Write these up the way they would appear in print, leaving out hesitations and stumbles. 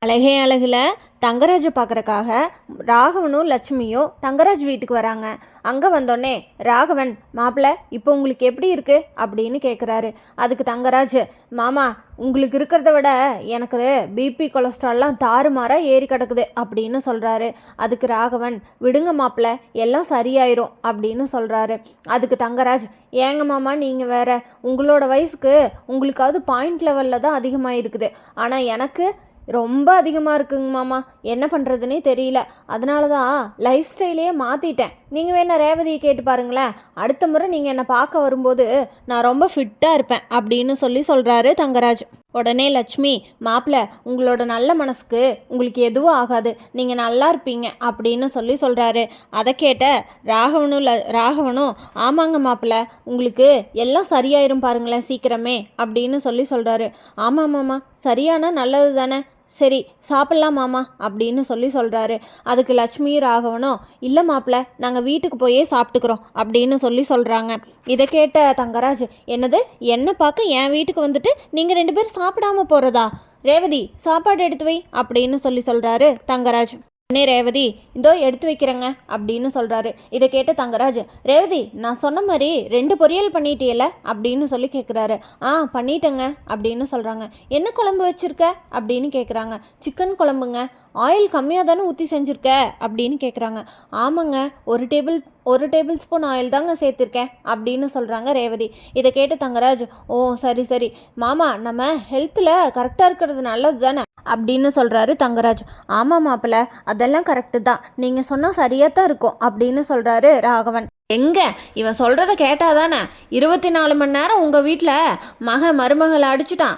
அழகே அழகுல தங்கராஜை பார்க்குறக்காக ராகவனும் லட்சுமியும் தங்கராஜ் வீட்டுக்கு வராங்க. அங்கே வந்தோடனே ராகவன், மாப்பிள்ள இப்போ உங்களுக்கு எப்படி இருக்குது அப்படின்னு கேட்குறாரு. அதுக்கு தங்கராஜ், மாமா உங்களுக்கு இருக்கிறத விட எனக்கு பிபி கொலஸ்ட்ரால்லாம் தாறுமாறாக ஏறி கிடக்குது அப்படின்னு சொல்கிறாரு. அதுக்கு ராகவன், விடுங்க மாப்பிள்ள எல்லாம் சரியாயிரும் அப்படின்னு சொல்கிறாரு. அதுக்கு தங்கராஜ், ஏங்க மாமா நீங்கள் வேற, உங்களோட வயசுக்கு உங்களுக்காவது பாயிண்ட் லெவலில் தான் அதிகமாக இருக்குது, ஆனால் எனக்கு ரொம்ப அதிகமாக இருக்குங்க மாமா, என்ன பண்ணுறதுனே தெரியல, அதனால தான் லைஃப் ஸ்டைலையே மாற்றிட்டேன். நீங்கள் வேணா ரேவதியை கேட்டு பாருங்களேன், அடுத்த முறை நீங்கள் என்னை பார்க்க வரும்போது நான் ரொம்ப ஃபிட்டாக இருப்பேன் அப்படின்னு சொல்கிறாரு தங்கராஜ். உடனே லட்சுமி, மாப்பிள்ள உங்களோட நல்ல மனசுக்கு உங்களுக்கு எதுவும் ஆகாது, நீங்கள் நல்லா இருப்பீங்க அப்படின்னு சொல்கிறாரு. அதை கேட்ட ராகவனும் ஆமாங்க மாப்பிள்ள உங்களுக்கு எல்லாம் சரியாயிரும் பாருங்களேன் சீக்கிரமே அப்படின்னு சொல்கிறாரு. ஆமாம் மாமா, சரியானா நல்லது தானே, சரி சாப்பிட்லாம் மாமா அப்படின்னு சொல்கிறாரு. அதுக்கு லட்சுமியும் ராகவனும், இல்லை மாப்பிள்ள நாங்கள் வீட்டுக்கு போயே சாப்பிட்டுக்கிறோம் அப்படின்னு சொல்கிறாங்க. இதை கேட்ட தங்கராஜ், என்னது என்னை பார்க்க என் வீட்டுக்கு வந்துட்டு நீங்கள் 2 பேரும் சாப்பிடாம போகிறதா, ரேவதி சாப்பாடு எடுத்து வை அப்படின்னு சொல்கிறாரு தங்கராஜ். உடனே ரேவதி, இதோ எடுத்து வைக்கிறேங்க அப்படின்னு சொல்கிறாரு. இதை கேட்ட தங்கராஜ், ரேவதி நான் சொன்ன மாதிரி 2 பொரியல் பண்ணிட்டியல அப்படின்னு கேட்குறாரு. பண்ணிட்டேங்க அப்படின்னு சொல்கிறாங்க. என்ன குழம்பு வச்சுருக்க அப்படின்னு கேட்குறாங்க. சிக்கன் குழம்புங்க, ஆயில் கம்மியாக தானே ஊற்றி செஞ்சுருக்க அப்படின்னு கேட்குறாங்க. ஆமாங்க, ஒரு டேபிள் ஸ்பூன் ஆயில் தாங்க சேர்த்துருக்கேன் அப்படின்னு சொல்கிறாங்க ரேவதி. இதை கேட்டு தங்கராஜ், ஓ சரி சரி மாமா, நம்ம ஹெல்த்தில் கரெக்டாக இருக்கிறது நல்லது தானே அப்படின்னு சொல்கிறாரு தங்கராஜ். ஆமாம் மாப்பிள்ள அதெல்லாம் கரெக்டு தான், நீங்கள் சொன்னால் சரியாக தான் இருக்கும் அப்படின்னு சொல்கிறாரு ராகவன். எங்கே இவன் சொல்கிறத கேட்டாதானே 24 மணி நேரம் உங்கள் வீட்டில் மருமகளை அடிச்சுட்டான்,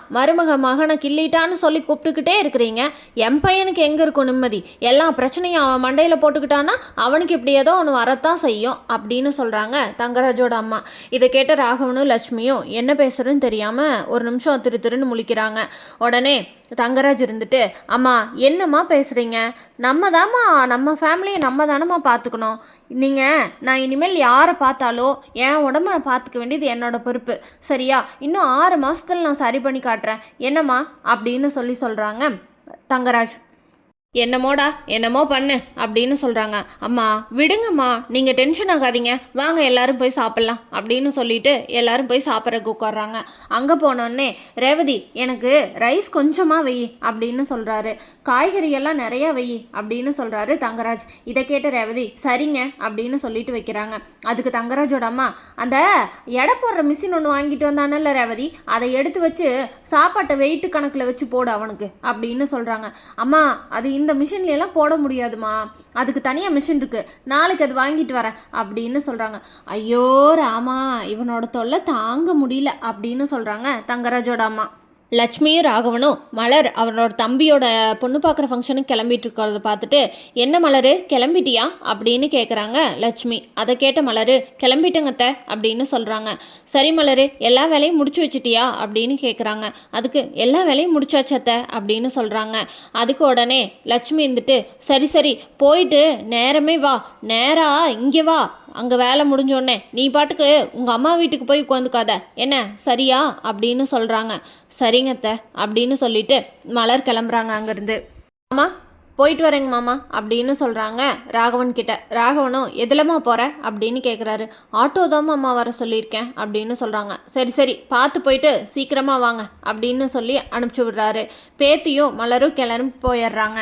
மகனை கிள்ளிட்டான்னு சொல்லி கூப்பிட்டுக்கிட்டே இருக்கிறீங்க. என் பையனுக்கு எங்கே இருக்கும் நிம்மதி, எல்லா பிரச்சனையும் அவன் மண்டையில் போட்டுக்கிட்டான்னா அவனுக்கு இப்படி ஏதோ ஒன்று வரத்தான் செய்யும் அப்படின்னு சொல்கிறாங்க தங்கராஜோட அம்மா. இதை கேட்ட ராகவனும் லட்சுமியும் என்ன பேசுகிறதுன்னு தெரியாமல் ஒரு நிமிஷம் திருன்னு முழிக்கிறாங்க. உடனே தங்கராஜ் இருந்துட்டு, அம்மா என்னம்மா பேசுகிறீங்க, நம்ம ஃபேமிலியை நம்ம தானம்மா பார்த்துக்கணும், நான் இனிமேல் யாரை பார்த்தாலோ என் உடம்பை நான் பார்த்துக்க வேண்டியது என்னோட பொறுப்பு, சரியா, இன்னும் 6 மாதத்தில் நான் சரி பண்ணி காட்டுறேன் என்னம்மா அப்படின்னு சொல்கிறாங்க தங்கராஜ். என்னமோ பண்ணு அப்படின்னு சொல்கிறாங்க. அம்மா விடுங்கம்மா, நீங்கள் டென்ஷன் ஆகாதீங்க, வாங்க எல்லாரும் போய் சாப்பிட்லாம் அப்படின்னு சொல்லிட்டு எல்லாரும் போய் சாப்பிட்றதுக்கு உட்காடுறாங்க. அங்கே போனோடனே ரேவதி எனக்கு ரைஸ் கொஞ்சமாக வெய் அப்படின்னு சொல்கிறாரு. காய்கறியெல்லாம் நிறையா வெய் அப்படின்னு சொல்கிறாரு தங்கராஜ். இதை கேட்ட ரேவதி சரிங்க அப்படின்னு சொல்லிட்டு வைக்கிறாங்க. அதுக்கு தங்கராஜோட அம்மா, அந்த எடை போடுற மிஷின் ஒன்று வாங்கிட்டு வந்தானல்ல ரேவதி, அதை எடுத்து வச்சு சாப்பாட்டை வெயிட்டு கணக்கில் வச்சு போடு அவனுக்கு அப்படின்னு சொல்கிறாங்க. அம்மா அது இந்த மிஷின்லாம் போட முடியாதுமா, அதுக்கு தனியாக மிஷின் இருக்குது, நாளைக்கு அது வாங்கிட்டு வரேன் அப்படின்னு சொல்கிறாங்க. ஐயோ ராமா, இவனோட தொல்லை தாங்க முடியல அப்படின்னு சொல்கிறாங்க தங்கராஜோட அம்மா. லட்சுமியும் ராகவனும் மலர் அவனோட தம்பியோட பொண்ணு பார்க்குற ஃபங்க்ஷனுக்கு கிளம்பிட்டு இருக்கிறத பார்த்துட்டு, என்ன மலர் கிளம்பிட்டியா அப்படின்னு கேட்குறாங்க லட்சுமி. அதை கேட்ட மலர், கிளம்பிட்டங்கத்த அப்படின்னு சொல்கிறாங்க. சரி மலர், எல்லா வேலையும் முடிச்சு வச்சிட்டியா அப்படின்னு கேட்குறாங்க. அதுக்கு எல்லா வேலையும் முடிச்சாச்சத்த அப்படின்னு சொல்கிறாங்க. அதுக்கு உடனே லட்சுமி இருந்துட்டு, சரி போயிட்டு நேரமே வா, நேராக இங்கே வா, அங்கே வேலை முடிஞ்சோடனே நீ பாட்டுக்கு உங்கள் அம்மா வீட்டுக்கு போய் உட்காந்துக்காத என்ன, சரியா அப்படின்னு சொல்கிறாங்க. சரிங்கத்த அப்படின்னு சொல்லிட்டு மலர் கிளம்புறாங்க அங்கேருந்து. மாமா போயிட்டு வரேங்க மாமா அப்படின்னு சொல்கிறாங்க ராகவன் கிட்ட. ராகவனும் எதுலம்மா போகிற அப்படின்னு கேட்குறாரு. ஆட்டோ தான் மாமா வர சொல்லியிருக்கேன் அப்படின்னு சொல்கிறாங்க. சரி பார்த்து போயிட்டு சீக்கிரமாக வாங்க அப்படின்னு சொல்லி அனுப்பிச்சி விடுறாரு. பேத்தியும் மலரும் கிளம்பி போயிடுறாங்க.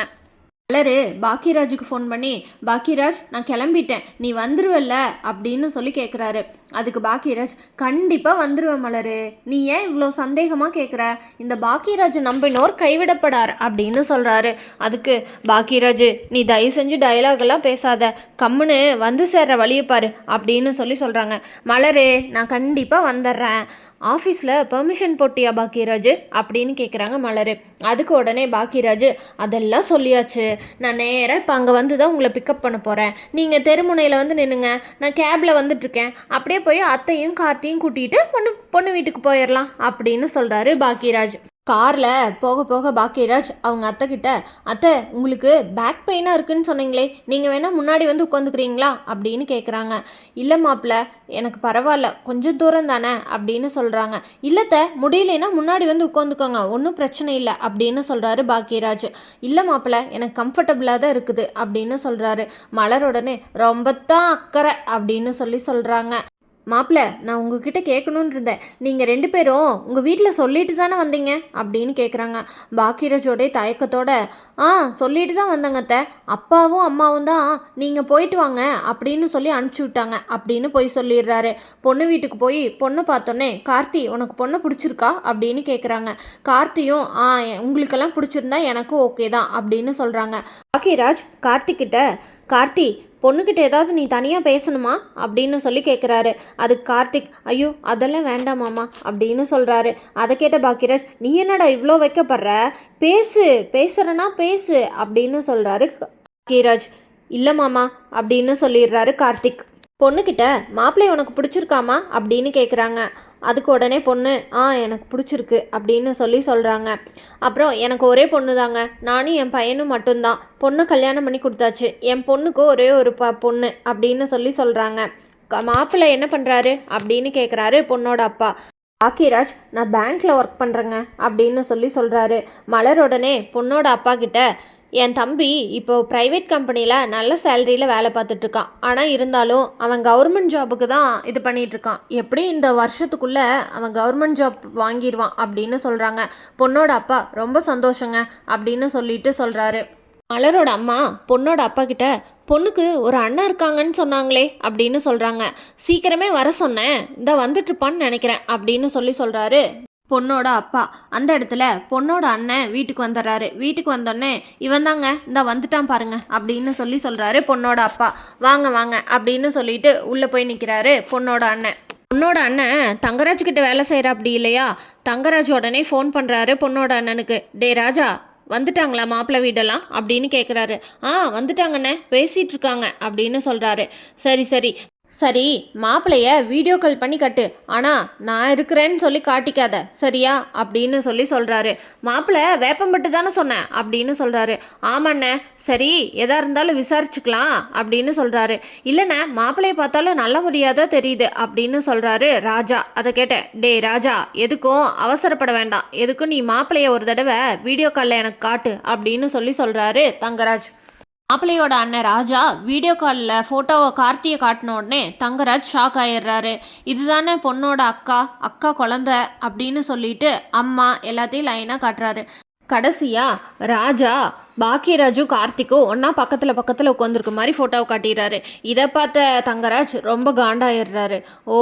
மலர் பாக்கியராஜுக்கு ஃபோன் பண்ணி, பாக்கியராஜ் நான் கிளம்பிட்டேன், நீ வந்துருவல்ல அப்படின்னு கேட்குறாரு. அதுக்கு பாக்கியராஜ், கண்டிப்பாக வந்துடுவேன் மலர், நீ ஏன் இவ்வளோ சந்தேகமாக கேட்குற, இந்த பாக்கியராஜ் நம்பினோர் கைவிடப்படார் அப்படின்னு சொல்கிறாரு. அதுக்கு பாக்கியராஜ், நீ தயவு செஞ்சு டயலாகெல்லாம் பேசாத, கம்முன்னு வந்து சேர்ற வழியை பாரு அப்படின்னு சொல்கிறாங்க. மலர் நான் கண்டிப்பாக வந்துடுறேன், ஆஃபீஸில் பெர்மிஷன் போட்டியா பாக்கியராஜ் அப்படின்னு கேட்குறாங்க மலர். அதுக்கு உடனே பாக்கியராஜ், அதெல்லாம் சொல்லியாச்சு, நான் நேராக இப்போ அங்கே வந்து தான் உங்களை பிக்கப் பண்ண போகிறேன், நீங்கள் தெருமுனையில் வந்து நின்னுங்க, நான் கேபில் வந்துட்டுருக்கேன், அப்படியே போய் அத்தையும் கார்த்தியும் கூட்டிகிட்டு பொண்ணு வீட்டுக்கு போயிடலாம் அப்படின்னு சொல்கிறாரு பாக்கியராஜ். காரில் போக போக பாக்கியராஜ் அவங்க அத்தை கிட்ட, அத்தை உங்களுக்கு பேக் பெயினாக இருக்குன்னு சொன்னீங்களே, நீங்கள் வேணால் முன்னாடி வந்து உட்காந்துக்கிறீங்களா அப்படின்னு கேட்குறாங்க. இல்லை மாப்பிள்ள, எனக்கு பரவாயில்ல, கொஞ்சம் தூரம் தானே அப்படின்னு சொல்கிறாங்க. இல்லைத்த, முடியலைன்னா முன்னாடி வந்து உட்காந்துக்கோங்க, ஒன்றும் பிரச்சனை இல்லை அப்படின்னு சொல்கிறாரு பாக்கியராஜ். இல்லை மாப்பிள்ள, எனக்கு கம்ஃபர்டபுளாக தான் இருக்குது அப்படின்னு சொல்கிறாரு. மலர் உடனே ரொம்பத்தான் அக்கறை அப்படின்னு சொல்கிறாங்க. மாப்பிள்ள, நான் உங்ககிட்ட கேட்கணுன்னு இருந்தேன், நீங்கள் 2 பேரும் உங்கள் வீட்டில் சொல்லிட்டு தானே வந்தீங்க அப்படின்னு கேட்குறாங்க. பாக்கியராஜோடைய தயக்கத்தோட, சொல்லிட்டு தான் வந்தேங்க அத்தை, அப்பாவும் அம்மாவும் தான் நீங்கள் போயிட்டு வாங்க அப்படின்னு சொல்லி அனுப்பிச்சி விட்டாங்க அப்படின்னு போய் சொல்லிடுறாரு. பொண்ணு வீட்டுக்கு போய் பொண்ணை பார்த்தோன்னே, கார்த்தி உனக்கு பொண்ணை பிடிச்சிருக்கா அப்படின்னு கேட்குறாங்க. கார்த்தியும் உங்களுக்கெல்லாம் பிடிச்சிருந்தா எனக்கும் ஓகே தான் அப்படின்னு சொல்கிறாங்க. பாக்கியராஜ் கார்த்திக்கிட்ட, கார்த்தி பொண்ணுக்கிட்ட ஏதாவது நீ தனியாக பேசணுமா அப்படின்னு சொல்லி கேட்குறாரு. அதுக்கு கார்த்திக், ஐயோ அதெல்லாம் வேண்டாமாம்மா அப்படின்னு சொல்கிறாரு. அதை கேட்ட பாக்கியராஜ், நீ என்னடா இவ்வளோ வைக்கப்படுற, பேசுகிறனா பேசு அப்படின்னு சொல்கிறாரு பாக்கியராஜ். இல்லை மாமா அப்படின்னு சொல்லிடுறாரு கார்த்திக். பொண்ணுக்கிட்ட, மாப்பிள்ளை உனக்கு பிடிச்சிருக்காமா அப்படின்னு கேட்குறாங்க. அதுக்கு உடனே பொண்ணு, எனக்கு பிடிச்சிருக்கு அப்படின்னு சொல்கிறாங்க. அப்புறம் எனக்கு ஒரே பொண்ணு தாங்க, நானும் என் பையனும் மட்டும்தான், பொண்ணு கல்யாணம் பண்ணி கொடுத்தாச்சு, என் பொண்ணுக்கு ஒரே ஒரு பொண்ணு அப்படின்னு சொல்கிறாங்க. மாப்பிள்ளை என்ன பண்ணுறாரு அப்படின்னு கேட்குறாரு பொண்ணோட அப்பா. பாக்கியராஜ், நான் பேங்க்கில் ஒர்க் பண்ணுறேங்க அப்படின்னு சொல்கிறாரு. மலர் உடனே பொண்ணோட அப்பா கிட்ட, என் தம்பி இப்போ ப்ரைவேட் கம்பெனியில் நல்ல சேலரியில் வேலை பார்த்துட்ருக்கான், ஆனால் இருந்தாலும் அவன் கவர்மெண்ட் ஜாபுக்கு தான் இது பண்ணிகிட்ருக்கான், எப்படி இந்த வருஷத்துக்குள்ளே அவன் கவர்மெண்ட் ஜாப் வாங்கிடுவான் அப்படின்னு சொல்கிறாங்க. பொண்ணோட அப்பா ரொம்ப சந்தோஷங்க அப்படின்னு சொல்கிறாரு. மலரோட அம்மா பொண்ணோட அப்பா கிட்ட, பொண்ணுக்கு ஒரு அண்ணன் இருக்காங்கன்னு சொன்னாங்களே அப்படின்னு சொல்கிறாங்க. சீக்கிரமே வர சொன்னேன், இந்த வந்துட்டுருப்பான்னு நினைக்கிறேன் அப்படின்னு சொல்கிறாரு பொண்ணோட அப்பா. அந்த இடத்துல பொண்ணோட அண்ணன் வீட்டுக்கு வந்துடுறாரு. வீட்டுக்கு வந்தோடனே, இவன் தாங்க இந்த வந்துட்டான் பாருங்க அப்படின்னு சொல்கிறாரு பொண்ணோட அப்பா. வாங்க வாங்க அப்படின்னு சொல்லிட்டு உள்ளே போய் நிற்கிறாரு பொண்ணோட அண்ணன். பொண்ணோட அண்ணன் தங்கராஜ் கிட்ட வேலை செய்கிற அப்படி இல்லையா, தங்கராஜ் உடனே ஃபோன் பண்ணுறாரு பொண்ணோட அண்ணனுக்கு. டே ராஜா, வந்துட்டாங்களா மாப்பிள்ளை வீடெல்லாம் அப்படின்னு கேட்குறாரு. வந்துட்டாங்கண்ணே, பேசிகிட்டு இருக்காங்க அப்படின்னு சொல்கிறாரு. சரி மாப்பிள்ளைய வீடியோ கால் பண்ணி கட்டு, ஆனால் நான் இருக்கிறேன்னு சொல்லி காட்டிக்காத சரியா அப்படின்னு சொல்கிறாரு. மாப்பிள்ளை வேப்பம்பட்டு தானே சொன்னேன் அப்படின்னு சொல்கிறாரு. ஆமாண்ணே, சரி எதாக இருந்தாலும் விசாரிச்சுக்கலாம் அப்படின்னு சொல்கிறாரு. இல்லைண்ணே, மாப்பிள்ளையை பார்த்தாலும் நல்ல முடியாத தெரியுது அப்படின்னு சொல்கிறாரு ராஜா. அதை கேட்டேன், டே ராஜா, எதுக்கும் அவசரப்பட வேண்டாம், எதுக்கும் நீ மாப்பிள்ளைய ஒரு தடவை வீடியோ காலில் எனக்கு காட்டு அப்படின்னு சொல்கிறாரு தங்கராஜ். மாப்பிள்ளையோட அண்ணன் ராஜா வீடியோ காலில் ஃபோட்டோவை கார்த்தியை காட்டின உடனே தங்கராஜ் ஷாக் ஆயிடுறாரு. இதுதானே பொண்ணோட அக்கா குழந்த அப்படின்னு சொல்லிட்டு அம்மா எல்லாத்தையும் லைனாக காட்டுறாரு. கடைசியாக ராஜா பாக்கியராஜும் கார்த்திக்கும் ஒன்றா பக்கத்தில் உட்காந்துருக்க மாதிரி ஃபோட்டோவை காட்டிடுறாரு. இதை பார்த்த தங்கராஜ் ரொம்ப காண்டாயிடுறாரு. ஓ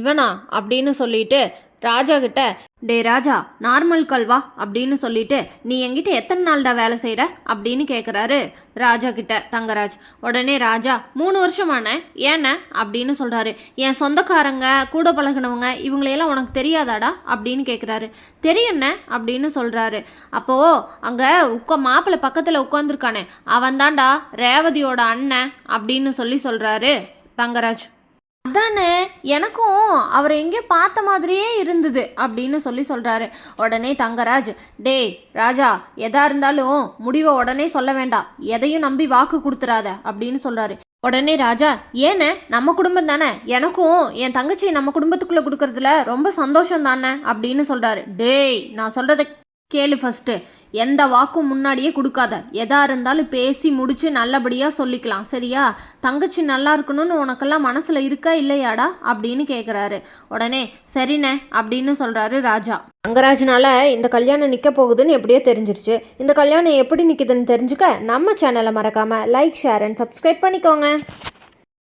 இவனா அப்படின்னு சொல்லிட்டு ராஜா கிட்ட, டே ராஜா, நார்மல் கால் வா அப்படின்னு சொல்லிட்டு, நீ என்கிட்ட எத்தனை நாள்டா வேலை செய்கிற அப்படின்னு கேட்குறாரு ராஜா கிட்ட தங்கராஜ். உடனே ராஜா, 3 வருஷமான ஏண்ணே அப்படின்னு சொல்கிறாரு. என் சொந்தக்காரங்க கூட பழகினவங்க இவங்களையெல்லாம் உனக்கு தெரியாதாடா அப்படின்னு கேட்குறாரு. தெரியுண்ணே அப்படின்னு சொல்கிறாரு. அப்போது அங்கே மாப்பிள்ளை பக்கத்தில் உட்காந்துருக்கானே அவன் தான்டா ரேவதியோட அண்ணன் அப்படின்னு சொல்கிறாரு தங்கராஜ். அதானே, எனக்கும் அவரை எங்கேயோ பார்த்த மாதிரியே இருந்தது அப்படின்னு சொல்கிறாரு. உடனே தங்கராஜ், டேய் ராஜா, எதா இருந்தாலும் முடிவை உடனே சொல்ல வேண்டாம், எதையும் நம்பி வாக்கு கொடுத்துறாத அப்படின்னு சொல்கிறாரு. உடனே ராஜா, ஏண்ணே, நம்ம குடும்பம் தானே, எனக்கும் என் தங்கச்சி நம்ம குடும்பத்துக்குள்ளே கொடுக்கறதுல ரொம்ப சந்தோஷம் தானே அப்படின்னு சொல்கிறாரு. டேய், நான் சொல்கிறத கேளு ஃபஸ்ட்டு, எந்த வாக்கும் முன்னாடியே கொடுக்காத, எதா இருந்தாலும் பேசி முடிச்சு நல்லபடியாக சொல்லிக்கலாம் சரியா, தங்கச்சி நல்லா இருக்கணும்னு உனக்கெல்லாம் மனசில் இருக்கா இல்லையாடா அப்படின்னு கேட்குறாரு. உடனே சரிண்ணே அப்படின்னு சொல்கிறாரு ராஜா. தங்கராஜனால இந்த கல்யாணம் நிற்க போகுதுன்னு எப்படியோ தெரிஞ்சிருச்சு. இந்த கல்யாணம் எப்படி நிற்குதுன்னு தெரிஞ்சுக்க நம்ம சேனலை மறக்காமல் லைக், ஷேர் அண்ட் சப்ஸ்கிரைப் பண்ணிக்கோங்க.